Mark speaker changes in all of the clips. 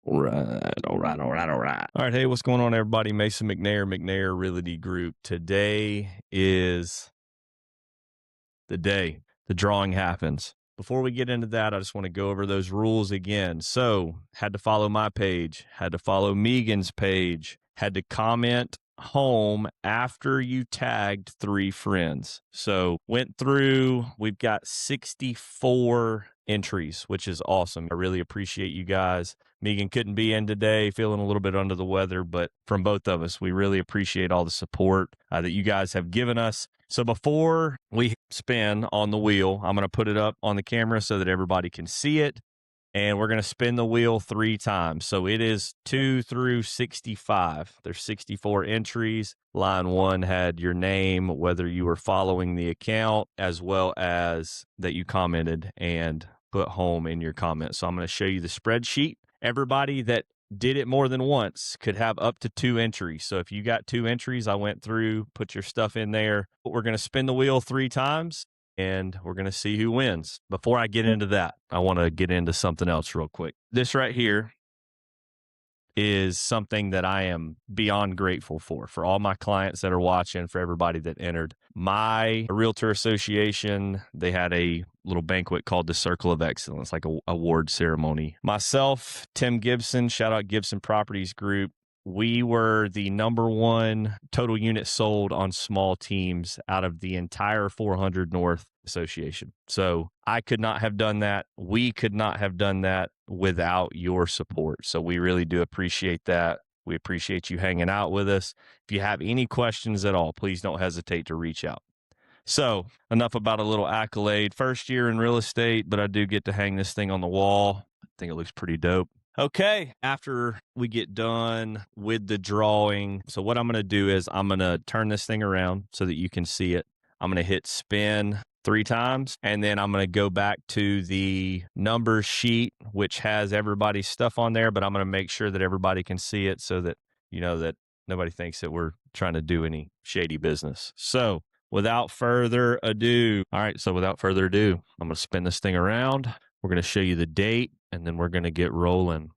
Speaker 1: All right. Hey, what's going on, everybody? Mason McNair, McNair Realty Group. Today is the day the drawing happens. Before we get into that, I just want to go over those rules again. So, had to follow my page, had to follow Megan's page, had to comment home after you tagged 3 friends. So, went through, we've got 64 entries, which is awesome. I really appreciate you guys. Megan couldn't be in today, feeling a little bit under the weather, but from both of us, we really appreciate all the support that you guys have given us. So before we spin on the wheel, I'm going to put it up on the camera so that everybody can see it. And we're going to spin the wheel 3 times. So it is 2 through 65. There's 64 entries. Line 1 had your name, whether you were following the account, as well as that you commented and put home in your comment. So I'm going to show you the spreadsheet. Everybody that did it more than once could have up to 2 entries. So if you got 2 entries, I went through, put your stuff in there. We're going to spin the wheel 3 times. And we're going to see who wins. Before I get into that, I want to get into something else real quick. This right here is something that I am beyond grateful for all my clients that are watching, for everybody that entered. My realtor association, they had a little banquet called the Circle of Excellence, like a award ceremony. Myself, Tim Gibson, shout out Gibson Properties Group. We were the #1 total units sold on small teams out of the entire 400 North Association. So I could not have done that. We could not have done that without your support. So we really do appreciate that. We appreciate you hanging out with us. If you have any questions at all, please don't hesitate to reach out. So enough about a little accolade. First year in real estate, but I do get to hang this thing on the wall. I think it looks pretty dope. Okay, after we get done with the drawing, so what I'm going to do is I'm going to turn this thing around so that you can see it. I'm going to hit spin 3 times, and then I'm going to go back to the numbers sheet, which has everybody's stuff on there, but I'm going to make sure that everybody can see it so that, you know, that nobody thinks that we're trying to do any shady business. So without further ado, I'm going to spin this thing around. We're going to show you the date, and then we're going to get rolling.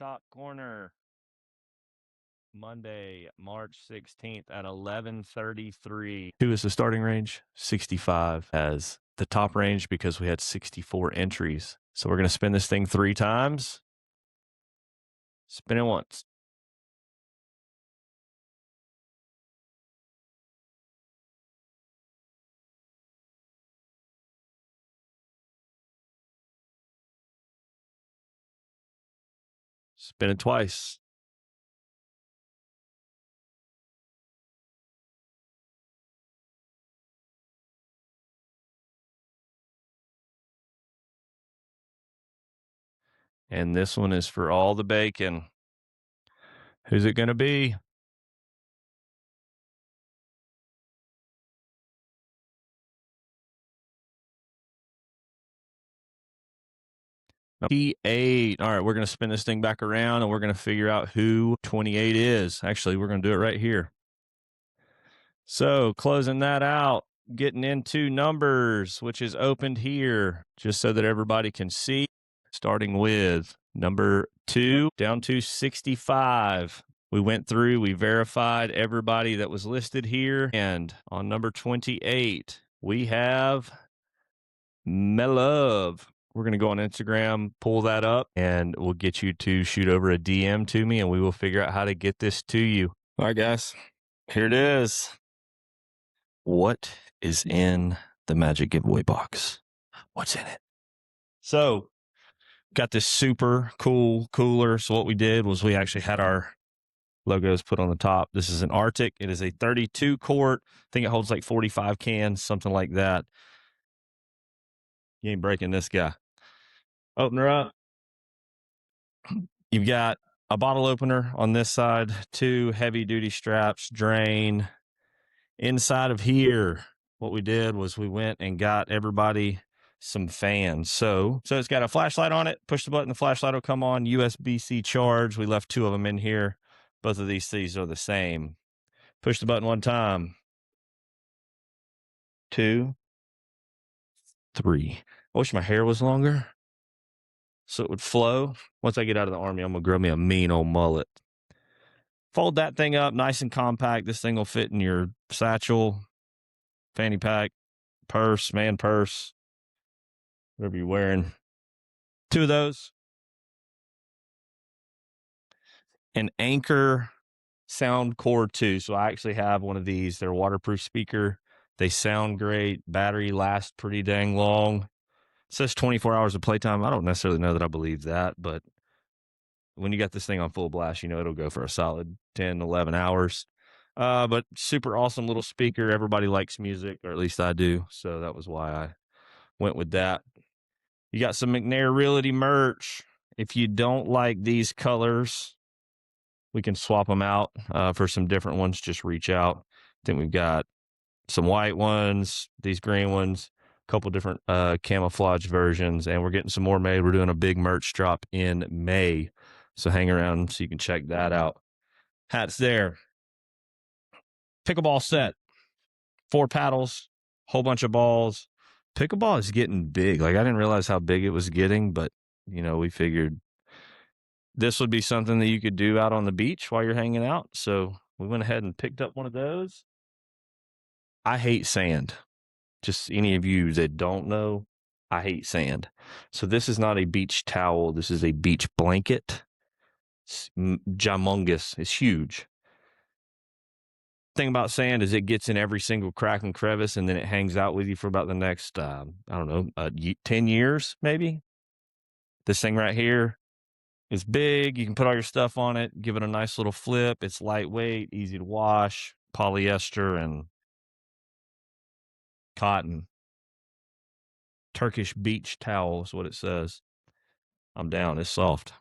Speaker 1: Top corner, Monday, March 16th at 11:33. 2 is the starting range, 65 as the top range because we had 64 entries. So we're going to spin this thing 3 times. Spin it once. Spin it twice. And this one is for all the bacon. Who's it going to be? T8. All right, we're going to spin this thing back around and we're going to figure out who 28 is. Actually, we're going to do it right here. So closing that out, getting into numbers, which is opened here, just so that everybody can see, starting with number 2 down to 65. We went through, we verified everybody that was listed here. And on number 28, we have Melove. We're going to go on Instagram, pull that up, and we'll get you to shoot over a DM to me, and we will figure out how to get this to you. All right, guys, here it is. What is in the magic giveaway box? What's in it? So, got this super cool cooler. So what we did was we actually had our logos put on the top. This is an Arctic. It is a 32 quart. I think it holds like 45 cans, something like that. You ain't breaking this guy. Open her up. You've got a bottle opener on this side, 2 heavy duty straps, drain. Inside of here, what we did was we went and got everybody some fans. So it's got a flashlight on it. Push the button, the flashlight will come on. USB-C charge. We left 2 of them in here. Both of these are the same. Push the button 1 time. 2, 3. I wish my hair was longer so it would flow. Once I get out of the Army, I'm going to grow me a mean old mullet. Fold that thing up nice and compact. This thing will fit in your satchel, fanny pack, purse, man purse, whatever you're wearing. 2 of those. An Anchor Sound Cord 2. So I actually have one of these. They're a waterproof speaker. They sound great. Battery lasts pretty dang long. It says 24 hours of playtime. I don't necessarily know that I believe that, but when you got this thing on full blast, it'll go for a solid 10, 11 hours. But super awesome little speaker. Everybody likes music, or at least I do. So that was why I went with that. You got some McNair Realty merch. If you don't like these colors, we can swap them out for some different ones. Just reach out. I think we've got some white ones, these green ones, a couple different camouflage versions, and we're getting some more made. We're doing a big merch drop in May, so hang around so you can check that out. Hats there. Pickleball set, 4 paddles, whole bunch of balls. Pickleball is getting big. Like, I didn't realize how big it was getting, but we figured this would be something that you could do out on the beach while you're hanging out. So we went ahead and picked up one of those. I hate sand. Just any of you that don't know, I hate sand. So this is not a beach towel. This is a beach blanket. It's humongous. It's huge. Thing about sand is it gets in every single crack and crevice, and then it hangs out with you for about the next, 10 years, maybe. This thing right here is big. You can put all your stuff on it, give it a nice little flip. It's lightweight, easy to wash, polyester and cotton. Turkish beach towel is what it says. I'm down. It's soft.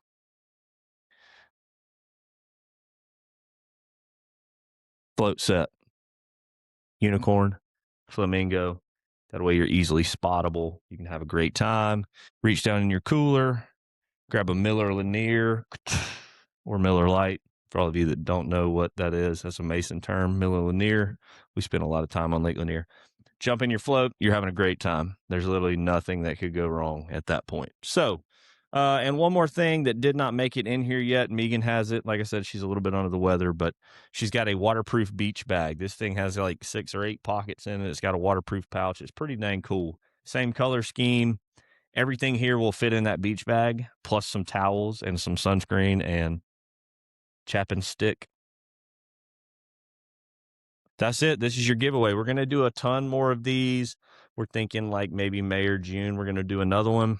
Speaker 1: Float set. Unicorn, flamingo. That way you're easily spottable. You can have a great time. Reach down in your cooler, grab a Miller Lanier or Miller Lite. For all of you that don't know what that is, that's a Mason term, Miller Lanier. We spend a lot of time on Lake Lanier. Jump in your float. You're having a great time. There's literally nothing that could go wrong at that point. So, and one more thing that did not make it in here yet. Megan has it. Like I said, she's a little bit under the weather, but she's got a waterproof beach bag. This thing has like 6 or 8 pockets in it. It's got a waterproof pouch. It's pretty dang cool. Same color scheme. Everything here will fit in that beach bag, plus some towels and some sunscreen and chapping stick. That's it. This is your giveaway. We're going to do a ton more of these. We're thinking like maybe May or June, we're going to do another one.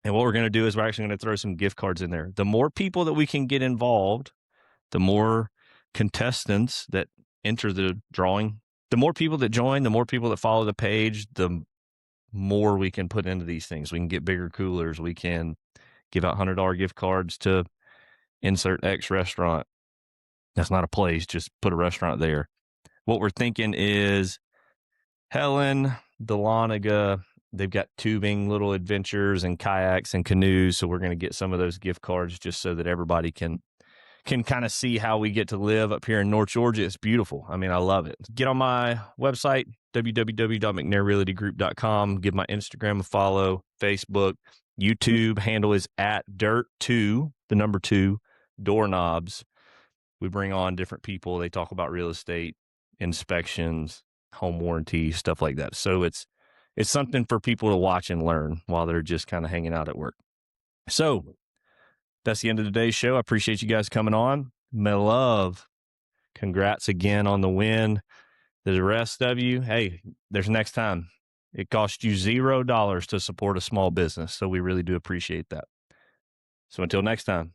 Speaker 1: And what we're going to do is we're actually going to throw some gift cards in there. The more people that we can get involved, the more contestants that enter the drawing, the more people that join, the more people that follow the page, the more we can put into these things. We can get bigger coolers. We can give out $100 gift cards to insert X restaurant. That's not a place. Just put a restaurant there. What we're thinking is Helen, Dahlonega, they've got tubing, little adventures and kayaks and canoes. So we're going to get some of those gift cards just so that everybody can kind of see how we get to live up here in North Georgia. It's beautiful. I mean, I love it. Get on my website, www.McNairRealtyGroup.com. Give my Instagram a follow, Facebook, YouTube handle is @dirt2, the number 2, doorknobs. We bring on different people. They talk about real estate, inspections, home warranty, stuff like that. So it's something for people to watch and learn while they're just kind of hanging out at work. So that's the end of today's show. I appreciate you guys coming on. My love. Congrats again on the win. The rest of you, hey, there's next time. It costs you $0 to support a small business. So we really do appreciate that. So until next time.